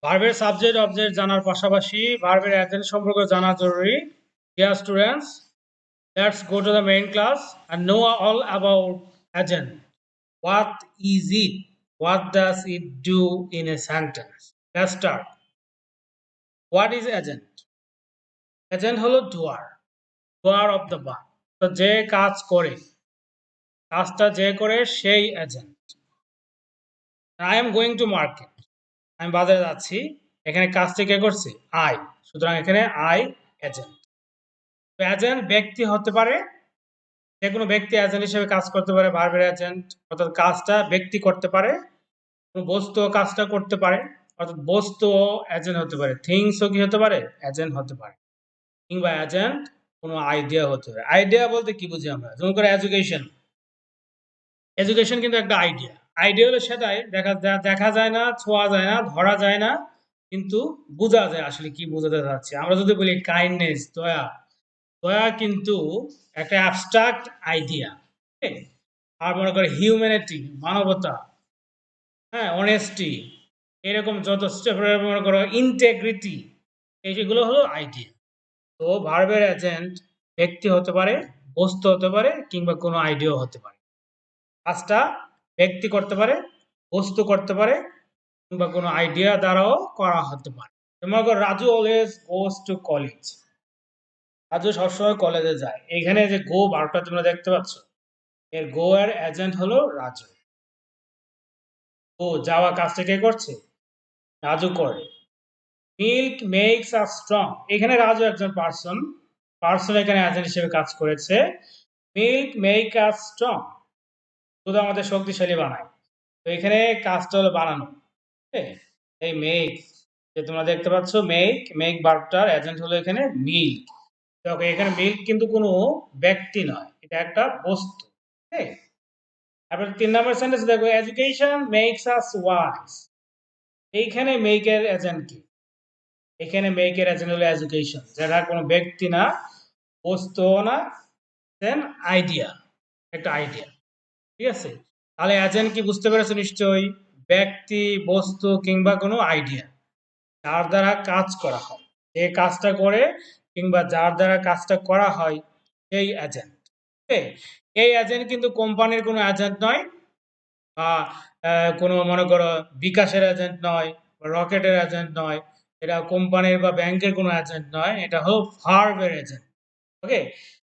ভার্বের subject object জানার পাশাপাশি ভার্বের অ্যাজেন্ট সম্পর্কে জানা জরুরি। Dear students, let's go to the main class and know all about agent. What is it? What does it do in a sentence? Let's start. What is agent? Agent হলো doer of the verb. তো যে কাজ করে, কাজটা যে করে সেই agent. I am going to market. আমি বাজারে যাচ্ছি। এখানে কাজটি কে করছে? I. সুতরাং এখানে I এজেন্ট। তো এজেন্ট ব্যক্তি হতে পারে, যে কোনো ব্যক্তি এজেন্ট হিসেবে কাজ করতে পারে। ভার্বের এজেন্ট অর্থাৎ কাজটা ব্যক্তি করতে পারে, কোনো বস্তু কাজটা করতে পারে, অর্থাৎ বস্তুও এজেন্ট হতে পারে। থিংসও কি হতে পারে? এজেন্ট হতে পারে। কিংবা এজেন্ট কোনো আইডিয়া হতে পারে। আইডিয়া বলতে কি বুঝি আমরা? যেমন করে এডুকেশন। এডুকেশন কিন্তু একটা আইডিয়া। আইডিয়া হলো সেটাই দেখা যায় না, ছোঁয়া যায় না, ধরা যায় না, কিন্তু বোঝা যায় আসলে কি বোঝাতে চাচ্ছে। আমরা যদি বলি কাইন্ডনেস, দয়া, দয়া কিন্তু একটা অ্যাবস্ট্রাক্ট আইডিয়া। আর মনে করে হিউম্যানিটি, মানবতা, হ্যাঁ, অনেস্টি, এরকম যত স্টেপ মনে করো ইন্টেগ্রিটি, এইগুলো হলো আইডিয়া। তো ভার্বের এজেন্ট ব্যক্তি হতে পারে, বস্তু হতে পারে, কিংবা কোনো আইডিয়া হতে পারে। কাজটা ব্যক্তি করতে পারে, বস্তু করতে পারে, কিংবা কোনো আইডিয়া দ্বারাও করা হতে পারে। মনে করো Raju always goes to college. Raju সবসময় কলেজে যায়। এখানে যে গো বারটা তোমরা দেখতে পাচ্ছ, এর গো এর এজেন্ট হলো রাজু। ও যাওয়া কাজটা কে করছে? রাজু করে। Milk makes us strong. এখানে রাজু একজন পার্সন এখানে এজেন্ট হিসেবে কাজ করেছে। মিল্ক মেক আস স্ট্রং, দুধ আমাদের শক্তিশালী বানায়। তো এখানে কাজটা হলো বানানো। এই মেক, যে তোমরা দেখতে পাচ্ছ মেক ভার্বটার এজেন্ট হলো এখানে মিল্ক। দেখো এখানে মিল্ক কিন্তু কোনো ব্যক্তি নয়, এটা একটা বস্তু। তারপর 3 নম্বর সেন্টেন্স দেখো, এডুকেশন মেক্স আস ওয়াইজ। এইখানে মেকের এজেন্ট কি? এখানে মেকের এজেন্ট হলো এডুকেশন, যেটা কোনো ব্যক্তি না, বস্তু না, দেন আইডিয়া, একটা আইডিয়া। ঠিক আছে? তাহলে এজেন্ট কি বুঝতে পেরেছো নিশ্চয়ই? ব্যক্তি, বস্তু কিংবা কোনো আইডিয়া যার দ্বারা কাজ করা হয়, যে কাজটা করে কিংবা যার দ্বারা কাজটা করা হয় সেই এজেন্ট। এই এজেন্ট কিন্তু কোম্পানির কোনো এজেন্ট নয়, বা কোনো মনে করো বিকাশের এজেন্ট নয়, বা রকেটের এজেন্ট নয়, এটা কোম্পানির বা ব্যাংকের কোনো এজেন্ট নয়, এটা হলো ভার্বের এজেন্ট। ওকে,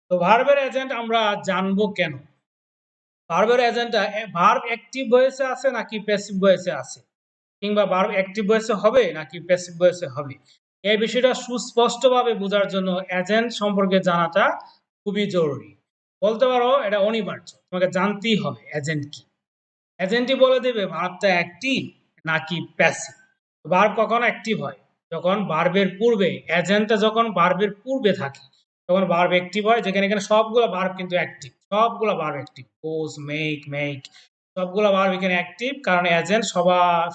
তো ভার্বের এজেন্ট আমরা জানবো কেন? ভার্বের এজেন্টটা ভার্ব অ্যাক্টিভ ভয়েসে আছে নাকি প্যাসিভ ভয়েসে আছে, কিংবা ভার্ব অ্যাক্টিভ ভয়েসে হবে নাকি প্যাসিভ ভয়েসে হবে, এই বিষয়টা সুস্পষ্টভাবে বোঝার জন্য এজেন্ট সম্পর্কে জানাটা খুবই জরুরি। বলতে পারো এটা অনিবার্য, তোমাকে জানতেই হবে এজেন্ট কি। এজেন্টই বলে দেবে ভার্বটা অ্যাক্টিভ নাকি প্যাসিভ। ভার্ব কখন অ্যাক্টিভ হয়? যখন ভার্বের পূর্বে, এজেন্টটা যখন ভার্বের পূর্বে থাকে তখন ভার্ব অ্যাক্টিভ হয়। যেখানে এখানে সবগুলো ভার্ব কিন্তু অ্যাক্টিভ, সবগুলো ভার্ব অ্যাক্টিভ, গোস, মেক, সবগুলো ভার্ব এখানে অ্যাক্টিভ, কারণ এজেন্ট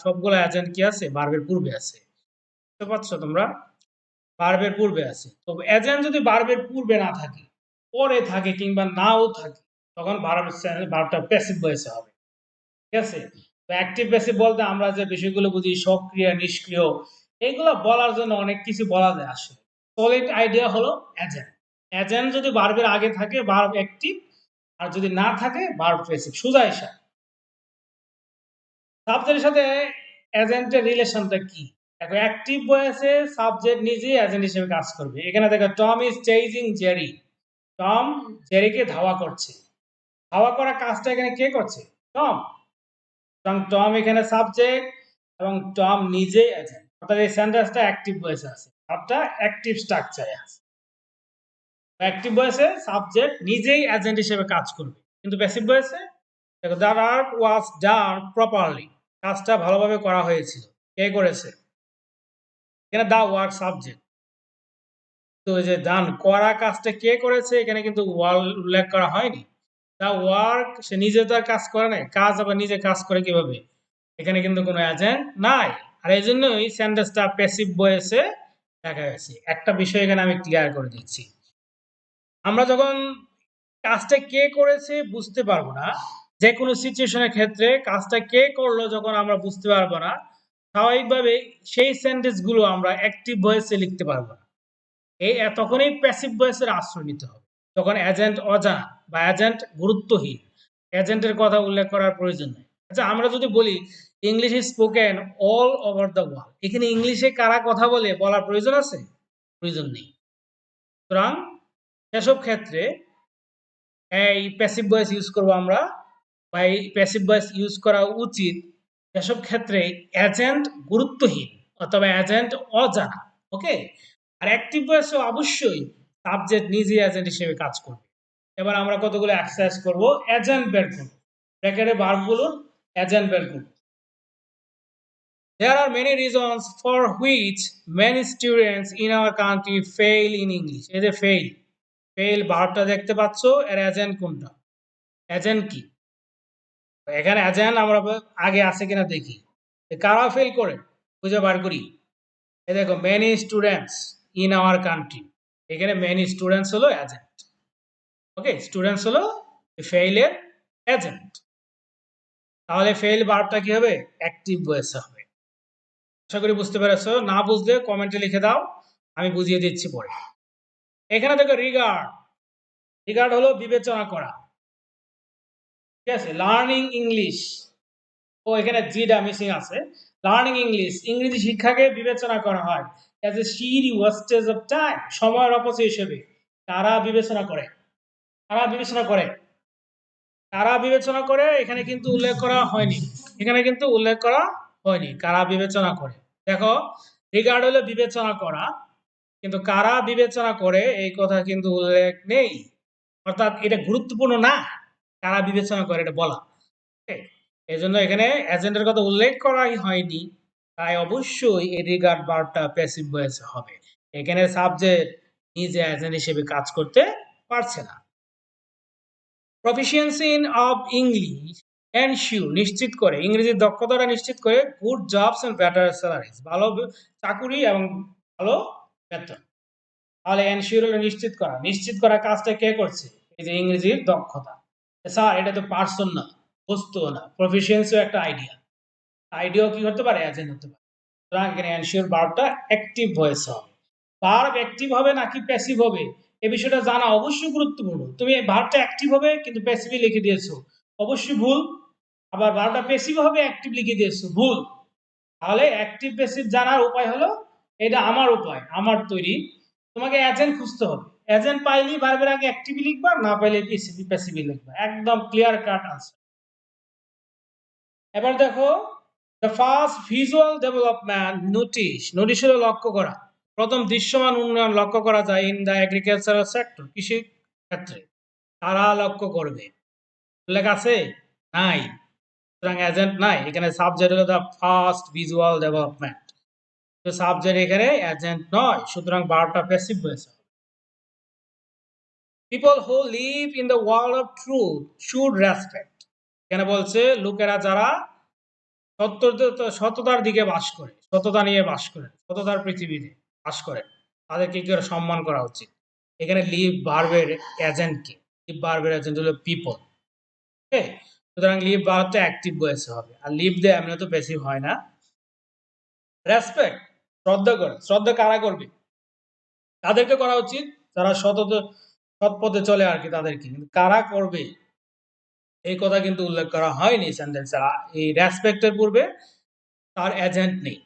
সবগুলো এজেন্ট কি আছে? ভার্বের পূর্বে আছে। বুঝতে পারছো তোমরা? ভার্বের পূর্বে আছে। তো এজেন্ট যদি ভার্বের পূর্বে না থাকে, পরে থাকে কিংবা নাও থাকে, তখন ভার্বটা প্যাসিভ ভয়েসে হবে। ঠিক আছে? তো অ্যাক্টিভ প্যাসিভ বলতে আমরা যে বিষয়গুলো বুঝি, সক্রিয়, নিষ্ক্রিয়, এগুলো বলার জন্য অনেক কিছু বলা যায় আসলে। সলিড আইডিয়া হলো এজেন্ট। এজেন্ট যদি ভার্বের আগে থাকে ভার্ব অ্যাক্টিভ, আর যদি না থাকে ভার্ব প্যাসিভ। সোজা হিসাব। সাবজেক্টের সাথে এজেন্টের রিলেশনটা কি? দেখো অ্যাক্টিভ ভয়েসে সাবজেক্ট নিজেই এজেন্ট হিসেবে কাজ করবে। এখানে দেখো Tom is chasing Jerry. Tom জেরিকে ধাওয়া করছে। ধাওয়া করা কাজটা এখানে কে করছে? টম। সুতরাং টম এখানে সাবজেক্ট এবং টম নিজেই এজেন্ট, অর্থাৎ এই সেন্টেন্সটা অ্যাক্টিভ ভয়েসে আছে, ভার্বটা অ্যাক্টিভ স্ট্রাকচারে আছে। অ্যাক্টিভ ভয়েসে সাবজেক্ট নিজেই এজেন্ট হিসেবে কাজ করবে, কিন্তু প্যাসিভ ভয়েসে দেখো the work was done properly, কাজটা ভালোভাবে করা হয়েছিল। কে করেছে? এখানে দা ওয়ার্ক সাবজেক্ট। তো এই যে ডান করা কাজটা কে করেছে, এখানে কিন্তু উল্লেখ করা হয়নি। দা ওয়ার্ক, সে নিজে তার কাজ করে নাই, কাজ আবার নিজে কাজ করে কিভাবে? এখানে কিন্তু কোনো এজেন্ট নাই। আর এই জন্যই সেন্টেন্সটা প্যাসিভ ভয়েসে দেখা গেছে। একটা বিষয় এখানে আমি ক্লিয়ার করে দিচ্ছি, আমরা যখন কাজটা কে করেছে বুঝতে পারবো না, যে কোনো সিচুয়েশনের ক্ষেত্রে কাজটা কে করলো যখন আমরা বুঝতে পারবো না, স্বাভাবিকভাবে সেই সেন্টেন্সগুলো আমরা অ্যাক্টিভ ভয়েসে লিখতে পারবো না। তখনই প্যাসিভ ভয়েসের আশ্রয় নিতে হবে। তখন এজেন্ট অজানা বা এজেন্ট গুরুত্বহীন, এজেন্টের কথা উল্লেখ করার প্রয়োজন নেই। আচ্ছা, আমরা যদি বলি English is spoken all over the world, এখানে ইংলিশে কারা কথা বলে বলার প্রয়োজন আছে? প্রয়োজন নেই। সুতরাং সেসব ক্ষেত্রে এই প্যাসিভ ভয়েস ইউজ করবো আমরা, বা এই প্যাসিভ ভয়েস ইউজ করা উচিত যেসব ক্ষেত্রে এজেন্ট গুরুত্বহীন অথবা এজেন্ট অজানা। ওকে, আর অ্যাক্টিভ ভয়েসে অবশ্যই সাবজেক্ট নিজে এজেন্ট হিসেবে কাজ করবে। এবার আমরা কতগুলো এক্সারসাইজ করব, এজেন্ট বের করব, ব্র্যাকেটে ভার্বগুলোর এজেন্ট বের করব। There are many reasons for which many students in our country fail in English. এই যে fail ভার্বটা দেখতে পাচ্ছ, এর এজেন্ট কোনটা? এজেন্ট কি? এখানে এজেন্ট আমরা আগে আছে কিনা দেখি, কারা ফেল করে খুঁজে বার করি। এই দেখো, many students in our country, এখানে মেনি স্টুডেন্টস হলো এজেন্ট। ওকে, স্টুডেন্টস হলো ফেইলের এজেন্ট। তাহলে ফেইল ভার্বটা কি হবে? অ্যাক্টিভ ভয়েসে হবে। আশা করি বুঝতে পেরেছো। না বুঝলে কমেন্টে লিখে দাও, আমি বুঝিয়ে দিচ্ছি পরে। এখানে দেখো রিগার্ড হলো বিবেচনা করা। ঠিক আছে, লার্নিং ইংলিশ, ও এখানে জিটা মিসিং আছে। লার্নিং ইংলিশ, ইংরেজি শিক্ষাকে বিবেচনা করা হয় অ্যাজ এ শির ওয়েস্টেজ অফ টাইম, সময়ের অপচয় হিসেবে। কারা বিবেচনা করে? কারা বিবেচনা করে? কারা বিবেচনা করে এখানে কিন্তু উল্লেখ করা হয়নি। এখানে কিন্তু উল্লেখ করা হয়নি কারা বিবেচনা করে। দেখো, রিগার্ড হলো বিবেচনা করা, কিন্তু কারা বিবেচনা করে এই কথা কিন্তু উল্লেখ নেই। অর্থাৎ এটা গুরুত্বপূর্ণ না কারা বিবেচনা করে এটা বলা। এই জন্য এখানে এজেন্টের কথা উল্লেখ করাই হয়নি, তাই অবশ্যই এই রিগার্ড ভার্বটা প্যাসিভ ভয়েসে হবে। এখানে সাবজেক্ট নিজে এজেন্ট হিসেবে কাজ করতে পারছে না। Proficiency in of English ensure, নিশ্চিত করে, ইংরেজির দক্ষতাটা নিশ্চিত করে good jobs and better salaries, ভালো চাকুরি এবং ভালো বেতন। তাহলে এনশিওর হলো নিশ্চিত করা। নিশ্চিত করা কাজটা কে করছে? এই যে ইংরেজির দক্ষতা। স্যার, এটা তো পার্সন না, বস্তুও না। প্রফিসিয়েন্সিও একটা আইডিয়াও কি হতে পারে? এজেন্ট হতে পারে। সুতরাং এখানে এনশিওর ভার্বটা অ্যাক্টিভ ভয়েস হবে। ভার্ব অ্যাক্টিভ হবে নাকি প্যাসিভ হবে এই বিষয়টা জানা অবশ্যই গুরুত্বপূর্ণ। তুমি ভার্বটা অ্যাক্টিভ হবে কিন্তু প্যাসিভই লিখে দিয়েছো, অবশ্যই ভুল। আবার ভার্বটা প্যাসিভ হবে অ্যাক্টিভ লিখে দিয়েছো, ভুল। তাহলে অ্যাক্টিভ প্যাসিভ জানার উপায় হলো, এটা আমার উপায়, আমার তৈরি। তোমাকে এজেন্ট খুঁজতে হবে। এজেন্ট পাইলেই ভার্বের আগে অ্যাক্টিভ লিখবা, না পাইলে প্যাসিভ লিখবা। একদম ক্লিয়ার কাট আনসার। এবার দেখো, the first visual development notice হলো লক্ষ্য করা। প্রথম দৃশ্যমান উন্নয়ন লক্ষ্য করা যায় ইন দ্য এগ্রিকালচারাল সেক্টর, কৃষি ক্ষেত্রে। তারা লক্ষ্য করবে, উল্লেখ আছে? নাই। সুতরাং এজেন্ট নাই। এখানে সাবজেক্ট হলো দ্য ফার্স্ট ভিজুয়াল ডেভেলপমেন্ট, তো সাবজেক্ট এখানে এজেন্ট নয়, সুতরাং ভার্বটা প্যাসিভ হয়েছে। People who live in the world of truth should respect, এখানে বলছে লোকেরা যারা সততার দিকে বাস করে, সততা নিয়ে বাস করে, সততার পৃথিবীতে বাস করে, তাদেরকে কি করে সম্মান করা উচিত। এখানে লিভ ভার্বের এজেন্ট কি? লিভ ভার্বের এজেন্ট হলো পিপল। ওকে, সুতরাং লিভ ভার্বটা অ্যাক্টিভ ভয়েসে হবে, আর লিভ দিয়ে এমনি তো প্যাসিভ হয় না। রেসপেক্ট, শ্রদ্ধা করে। শ্রদ্ধা কারা করবে? তাদেরকে করা উচিত যারা সৎ পথে চলে আর কি, তাদেরকে। কিন্তু কারা করবে এই কথা কিন্তু উল্লেখ করা হয়নি সেন্টেন্সে। এই রেসপেক্টের পূর্বে তার এজেন্ট নেই।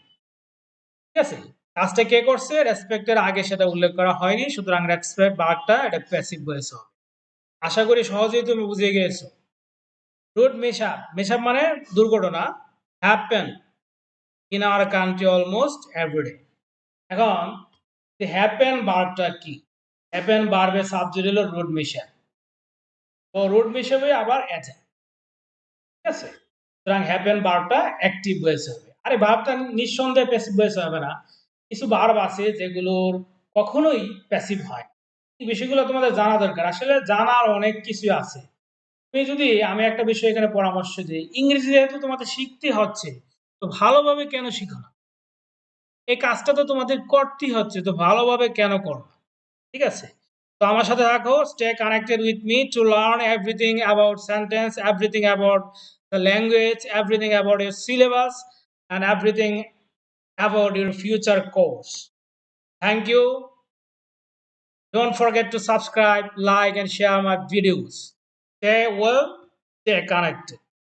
ঠিক আছে, কাজটা কে করছে রেসপেক্টের আগে সেটা উল্লেখ করা হয়নি, সুতরাং রেসপেক্ট ভার্বটা এটা প্যাসিভ ভয়েস হবে। আশা করি সহজেই তুমি বুঝে গিয়েছো। রোড মেশআপ মানে দুর্ঘটনা, happen in our country almost everyday. এখন হ্যাপেন ভার্বটা কি? হ্যাপেন ভার্বের সাবজেক্ট হলো রোড মেশআপ, তো রোড মেশআপে আবার এজেন্ট। ঠিক আছে, সুতরাং হ্যাপেন ভার্বটা অ্যাক্টিভ ভয়েস হবে। আরে ভার্বটা নিঃসন্দেহে প্যাসিভ ভয়েস হবে না, কিছু ভার্ব আছে যেগুলোর কখনোই প্যাসিভ হয়। এই বিষয়গুলো তোমাদের জানা দরকার। আসলে জানার অনেক কিছু আছে। তুমি যদি, আমি একটা বিষয় এখানে পরামর্শ দিই, ইংরেজি যেহেতু তোমাদের শিখতে হচ্ছে, তো ভালোভাবে কেন শিখো না? এই কাজটা তো তোমাদের করতেই হচ্ছে, তো ভালোভাবে কেন করো না? ঠিক আছে, তো আমার সাথে থাকো, stay connected with me to learn everything about sentence, everything about the language, everything about your syllabus, and everything about your future course. Thank you. Don't forget to subscribe, like, and share my videos. Stay well, stay connected.